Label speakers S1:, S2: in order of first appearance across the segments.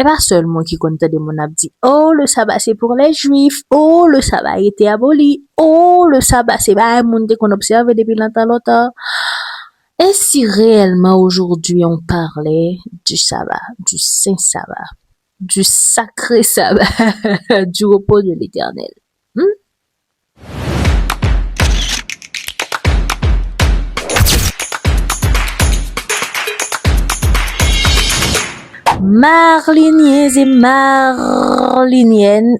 S1: Et pas seulement qui compte de mon abdi. Oh, le sabbat c'est pour les juifs. Oh, le sabbat a été aboli. Oh, le sabbat c'est pas un monde qu'on observe depuis longtemps. Et si réellement aujourd'hui on parlait du sabbat, du saint sabbat, du sacré sabbat, du repos de l'Éternel? Marliniers et marliniennes,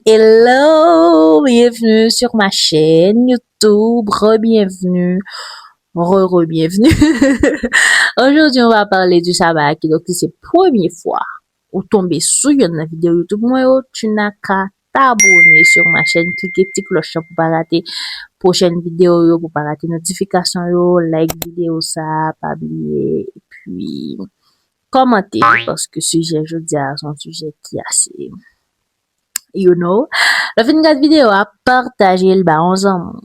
S1: hello, bienvenue sur ma chaîne YouTube, re-bienvenue, re-bienvenue. Aujourd'hui, on va parler du sabbat, qui donc c'est première fois ou tomber sur une vidéo YouTube, moi, tu n'as qu'à t'abonner sur ma chaîne, cliquer petit cloche pour pas rater prochaine vidéo, pour pas rater notification, like vidéo ça, pas oublier, et puis commenter parce que sujet je dis c'est un sujet qui est assez la fin de cette vidéo à partager le bas ensemble.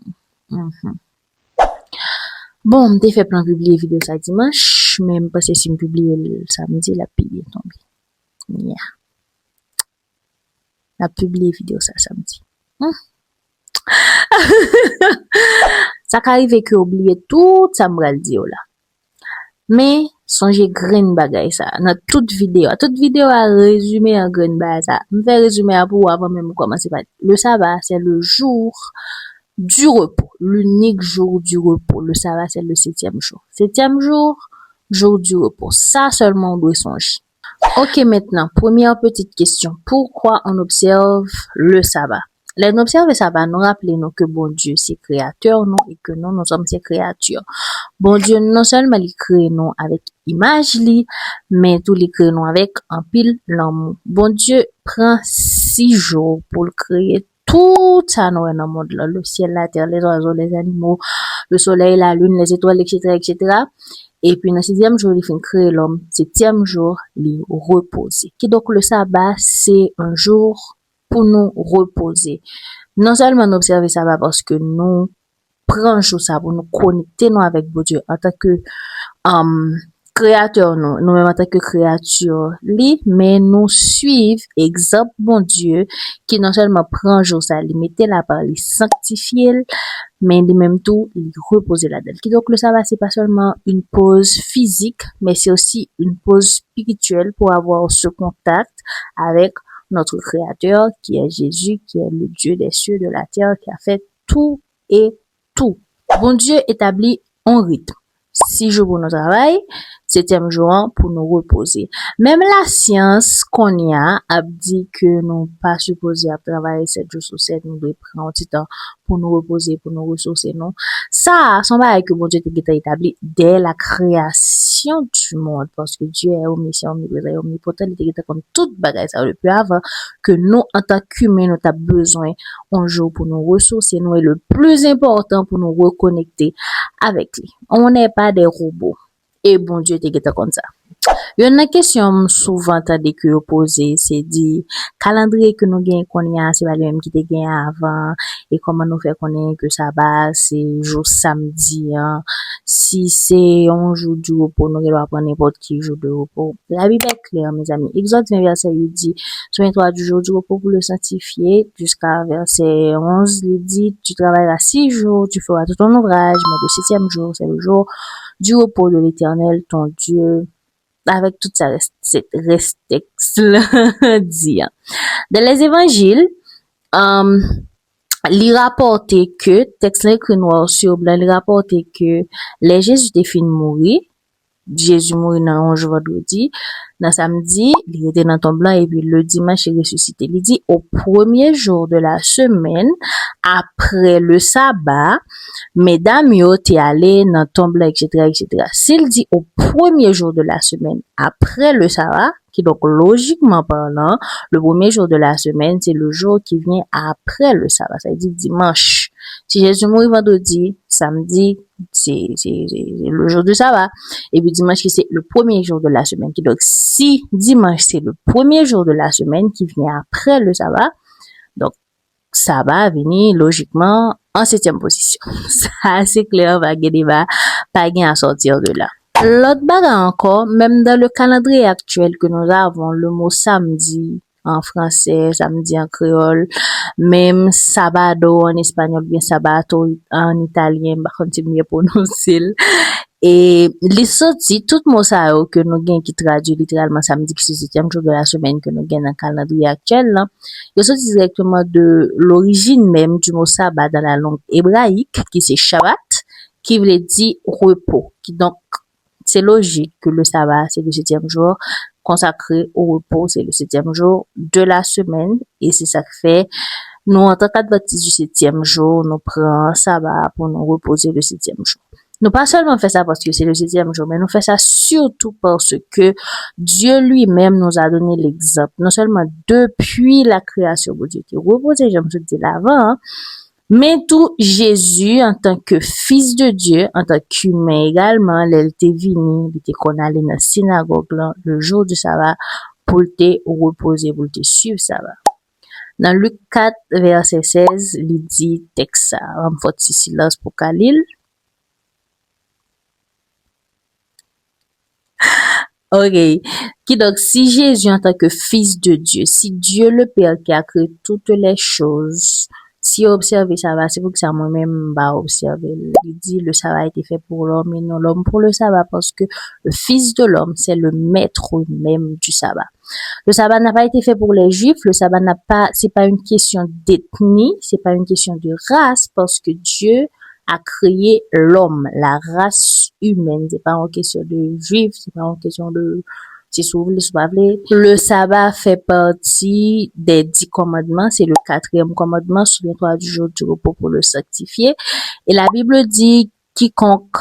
S1: Bon, j'ai fait plan publier vidéo ça dimanche, même parce que si me publier le samedi la pile est tombée. La publier vidéo ça samedi. Ça arrive que oublier tout ça me le dire là. Mais songez green bagay ça dans toute vidéo à résumer en green bagay ça me fait résumer à pour avant même commencer par le sabbat c'est le jour du repos, l'unique jour du repos. Le sabbat c'est le 7e jour jour du repos, ça seulement on doit songer. OK, maintenant première petite question, pourquoi on observe le sabbat? Les observer ça va nous rappeler nous que bon Dieu c'est créateur nous et que nous sommes ses créatures. Bon Dieu non seulement il crée nous avec image li, mais tout il crée nous avec un pile l'amour. Bon Dieu prend 6 jours pour créer tout ça nous dans le monde là, le ciel, la terre, les oiseaux, les animaux, le soleil, la lune, les étoiles, etc. Et puis dans le 6e jour il finit créer l'homme, 7e jour il repose. Qui donc le sabbat c'est un jour pour nous reposer. Non seulement nous observer ça va parce que nous prenons ça pour nous connecter nous avec Dieu en tant que créateur nous même en tant que créature mais nous suivre exemple bon Dieu qui non seulement prend jour ça il mettait la par les sanctifier mais lui même tout il reposer là-dedans. Donc le sabbat c'est pas seulement une pause physique mais c'est aussi une pause spirituelle pour avoir ce contact avec notre créateur qui est Jésus, qui est le Dieu des cieux, de la terre, qui a fait tout et tout. Bon Dieu établit un rythme. 6 jours pour nous travailler, 7e jour pour nous reposer. Même la science qu'on y a dit que nous pas supposé à travailler 7 jours sur 7, nous devons prendre un petit temps pour nous reposer, pour nous ressourcer, non. Ça, son bail que bon Dieu t'a établi dès la création du monde, parce que Dieu est omniscient, omniprésent, omnipotent, il était comme toute bagaille ça depuis avant, que nous, en tant qu'humains, nous avons besoin un jour pour nous ressourcer, nous, et le plus important pour nous reconnecter avec lui. On n'est pas des robots. Et bon Dieu t'es comme ça. Il y a une question souvent tandis que poser, c'est dit calendrier que nous gagnons qu'on y a c'est pas le même qui te gagne avant et comment nous fait connaître que ça va c'est jour samedi hein. Si c'est un jour du repos nous devons prendre n'importe qui jour de repos. La Bible est claire mes amis. Exode 20 verset 8 dit souviens-toi du jour du repos pour le sanctifier jusqu'à verset 11 il dit tu travailleras 6 jours tu feras tout ton ouvrage mais le 7e jour c'est le jour du repos de l'Éternel ton Dieu avec toute cette restex dit. Dans les évangiles, il rapportait que, texte écrit noir sur blanc, il rapportait que les Jésus étaient fini mourir, Jésus mourit dans un vendredi, dans samedi, il était dans ton blanc et puis le dimanche il ressuscité. Il dit au premier jour de la semaine, après le sabbat, mesdames yo t'es allé dans ton blanc, etc. S'il dit au premier jour de la semaine, après le sabbat, qui donc logiquement parlant, le premier jour de la semaine, c'est le jour qui vient après le sabbat, ça veut dire dimanche. Si Jésus mourit vendredi, samedi, c'est le jour du sabbat. Et puis dimanche, c'est le premier jour de la semaine. Donc, si dimanche, c'est le premier jour de la semaine qui vient après le sabbat, donc, sabbat venir logiquement en 7e position. Ça, c'est clair, va gagner, pas gain à sortir de là. L'autre bagarre encore, même dans le calendrier actuel que nous avons, le mot samedi en français, samedi en créole, même sabado en espagnol, bien sabato en italien, par contre, c'est mieux prononcer. Et les sorties, tout mot ça que nous gagnons qui traduit littéralement samedi qui c'est le septième jour de la semaine que nous gagnons dans le calendrier actuel, là, ils sortent directement de l'origine même du mot sabbat dans la langue hébraïque, qui c'est Shabbat, qui veut dire repos. Qui donc, c'est logique que le sabbat, c'est le septième jour, consacré au repos, c'est le septième jour de la semaine, et c'est ça que fait, nous, en tant qu'adventistes du septième jour, nous prenons sabbat pour nous reposer le septième jour. Nous pas seulement fait ça parce que c'est le septième jour, mais nous fait ça surtout parce que Dieu lui-même nous a donné l'exemple. Non seulement depuis la création de Dieu qui est reposé, je me suis dit l'avant, hein, mais tout Jésus en tant que fils de Dieu, en tant qu'humain également, il était venu, il était qu'on allait dans la synagogue là, le jour du sabbat pour te reposer, pour te suivre sabbat. Dans Luc 4, verset 16, il dit texte ça, on faut silence pour Khalil. Ok. Qui donc, si Jésus en tant que fils de Dieu, si Dieu le Père qui a créé toutes les choses, si observer ça va, c'est pour que ça moi-même va observer. Il dit le sabbat a été fait pour l'homme et non l'homme pour le sabbat parce que le fils de l'homme, c'est le maître même du sabbat. Le sabbat n'a pas été fait pour les juifs, le sabbat n'a pas, c'est pas une question d'ethnie, c'est pas une question de race parce que Dieu a créé l'homme, la race humaine. C'est pas une question de juif, c'est pas une question de si vous voulez, si vous voulez. Le sabbat fait partie des 10 commandements. C'est le 4e commandement. Souviens-toi du jour du repos pour le sanctifier. Et la Bible dit quiconque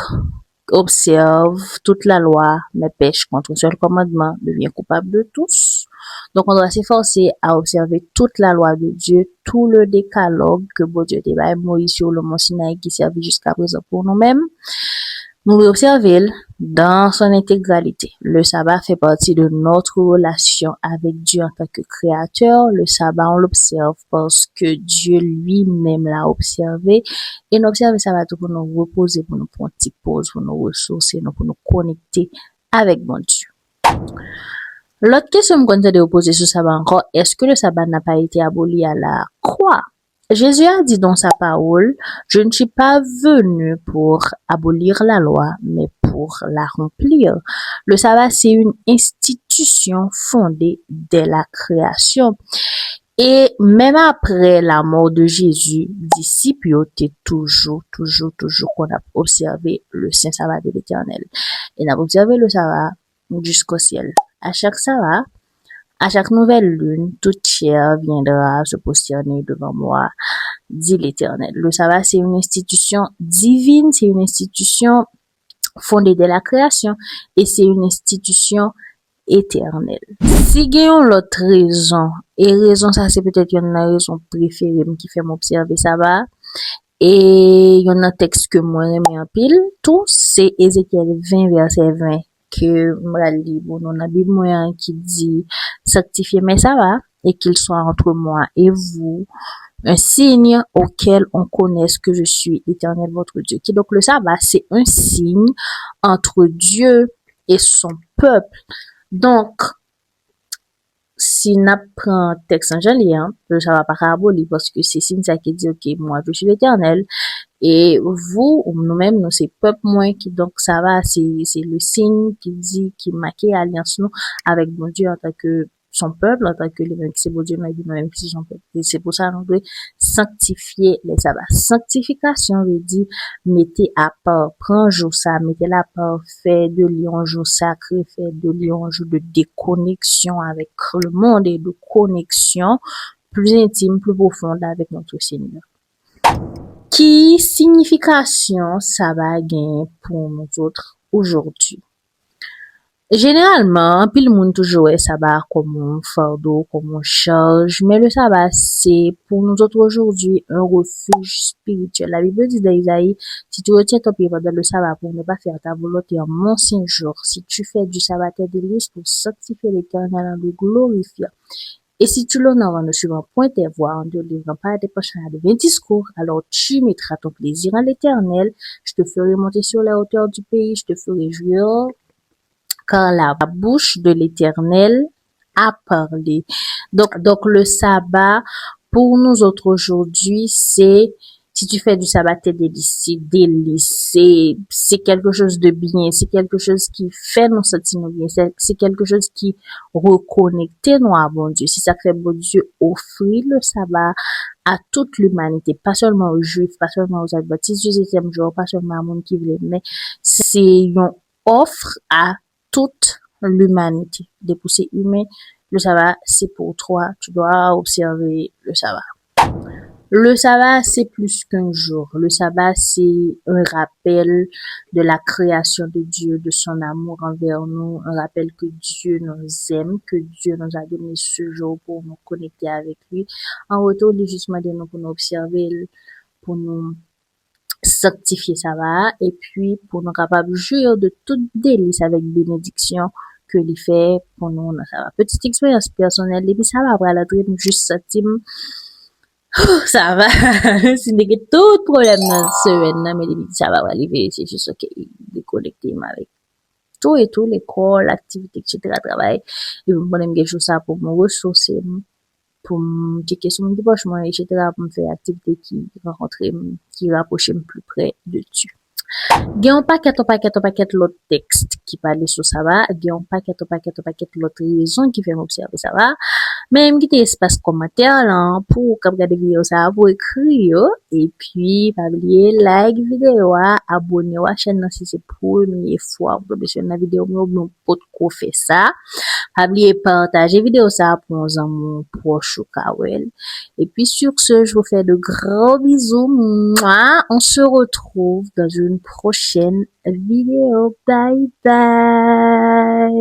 S1: observe toute la loi, mais pêche contre un seul commandement, devient coupable de tous. Donc, on doit s'efforcer à observer toute la loi de Dieu, tout le décalogue que bon Dieu a Moïse sur le mont Sinaï qui servait jusqu'à présent pour nous-mêmes. Nous l'observons dans son intégralité. Le sabbat fait partie de notre relation avec Dieu en tant que créateur. Le sabbat, on l'observe parce que Dieu lui-même l'a observé. Et nous observons le sabbat pour nous reposer, pour nous prendre une petite pause, pour nous ressourcer, pour nous connecter avec mon Dieu. L'autre question que je me poser sur le sabbat encore, est-ce que le sabbat n'a pas été aboli à la croix? Jésus a dit dans sa parole, je ne suis pas venu pour abolir la loi, mais pour la remplir. Le sabbat, c'est une institution fondée dès la création. Et même après la mort de Jésus, disciples étaient toujours qu'on a observé le saint sabbat de l'Éternel. Et on a observé le sabbat jusqu'au ciel. À chaque sabbat, à chaque nouvelle lune, toute chair viendra se prosterner devant moi, dit l'Éternel. Le sabbat, c'est une institution divine, c'est une institution fondée de la création et c'est une institution éternelle. Si gagnons l'autre raison, et raison ça c'est peut-être une raison préférée qui fait m'observer sabbat, et il y a un texte que moi j'aime en pile, tout c'est Ézéchiel 20 verset 20 que moi lis dans la Bible moyen qui dit sanctifiez mes sabbats et qu'il soit entre moi et vous un signe auquel on connaisse que je suis l'Éternel votre Dieu. Qui donc le sabbat c'est un signe entre Dieu et son peuple. Donc si n'a prend texte angelien, ça va pas aboli parce que c'est signe ça qui dit OK, moi je suis l'Éternel et vous ou nous-mêmes nous c'est peuple moins qui donc ça va c'est le signe qui dit qui marque alliance nous avec mon Dieu en tant que son peuple en tant que les mêmes qui c'est bon Dieu mais nous-mêmes qui son peuple. Et c'est pour ça nous devons sanctifier les sabbats. Sanctification veut dire mettez à part, prends jour ça, mettez à part, fait de lui un jour sacré, fait de lui un jour de déconnexion avec le monde et de connexion plus intime, plus profonde avec notre Seigneur. Qui signification ça va gagner pour nous autres aujourd'hui? Généralement, puis le monde toujours est sabbat comme un fardeau, comme un charge, mais le sabbat c'est pour nous autres aujourd'hui un refuge spirituel. La Bible dit dans Isaïe, si tu retiens ton pied pendant le sabbat pour ne pas faire ta volonté en mon Saint-Jour, si tu fais du sabbat tes délices pour sanctifier l'Éternel en le glorifiant Et si tu l'honores en ne suivant point tes voies, en ne livrant pas à tes penchants de vains discours, alors tu mettras ton plaisir en l'Éternel. Je te ferai monter sur la hauteur du pays, je te ferai jouir, car la bouche de l'Éternel a parlé. Donc le sabbat, pour nous autres aujourd'hui, c'est, si tu fais du sabbat, t'es délice, c'est quelque chose de bien, c'est quelque chose qui fait nous sentir bien, c'est quelque chose qui reconnecte nous à bon Dieu. Si ça fait bon Dieu offrir le sabbat à toute l'humanité, pas seulement aux Juifs, pas seulement aux Adventistes du 7e jour, pas seulement à monde qui voulait, mais c'est une offre à toute l'humanité. Des poussées humaines, le sabbat, c'est pour toi. Tu dois observer le sabbat. Le sabbat, c'est plus qu'un jour. Le sabbat, c'est un rappel de la création de Dieu, de son amour envers nous, un rappel que Dieu nous aime, que Dieu nous a donné ce jour pour nous connecter avec lui. En retour, il est justement de nous pour nous observer, pour nous sanctifier sabbat, et puis pour nous capables jouir de toute délice avec bénédiction que il fait pour nous dans sabbat. Petite expérience personnelle, et puis ça va après la dream juste sentir ça va. Si n'est que tout problème dans semaine, mais ça va arriver, c'est juste que déconnecter avec tout et tout, l'école, l'activité, etc., travail. Et vous prenez quelque chose ça pour me ressourcer, pour me checker sur mon débauchement, etc., pour me faire activité qui rencontrer, qui rapproche plus près de Dieu. Gen un paquet l'autre texte qui parle sur ça va, gen un paquet l'autre raison qui fait m'observer ça va. Même qui espace commentaire là pour regarder vidéo ça pour écrire et puis pas oublier like vidéo, abonner à chaîne si c'est première fois pour tomber sur la vidéo nous pas trop faire ça. Pas oublier partager vidéo ça pour nos amis proches ou kawel. Et puis sur ce, je vous fais de gros bisous. Mouah. On se retrouve dans une prochaine vidéo. Bye bye.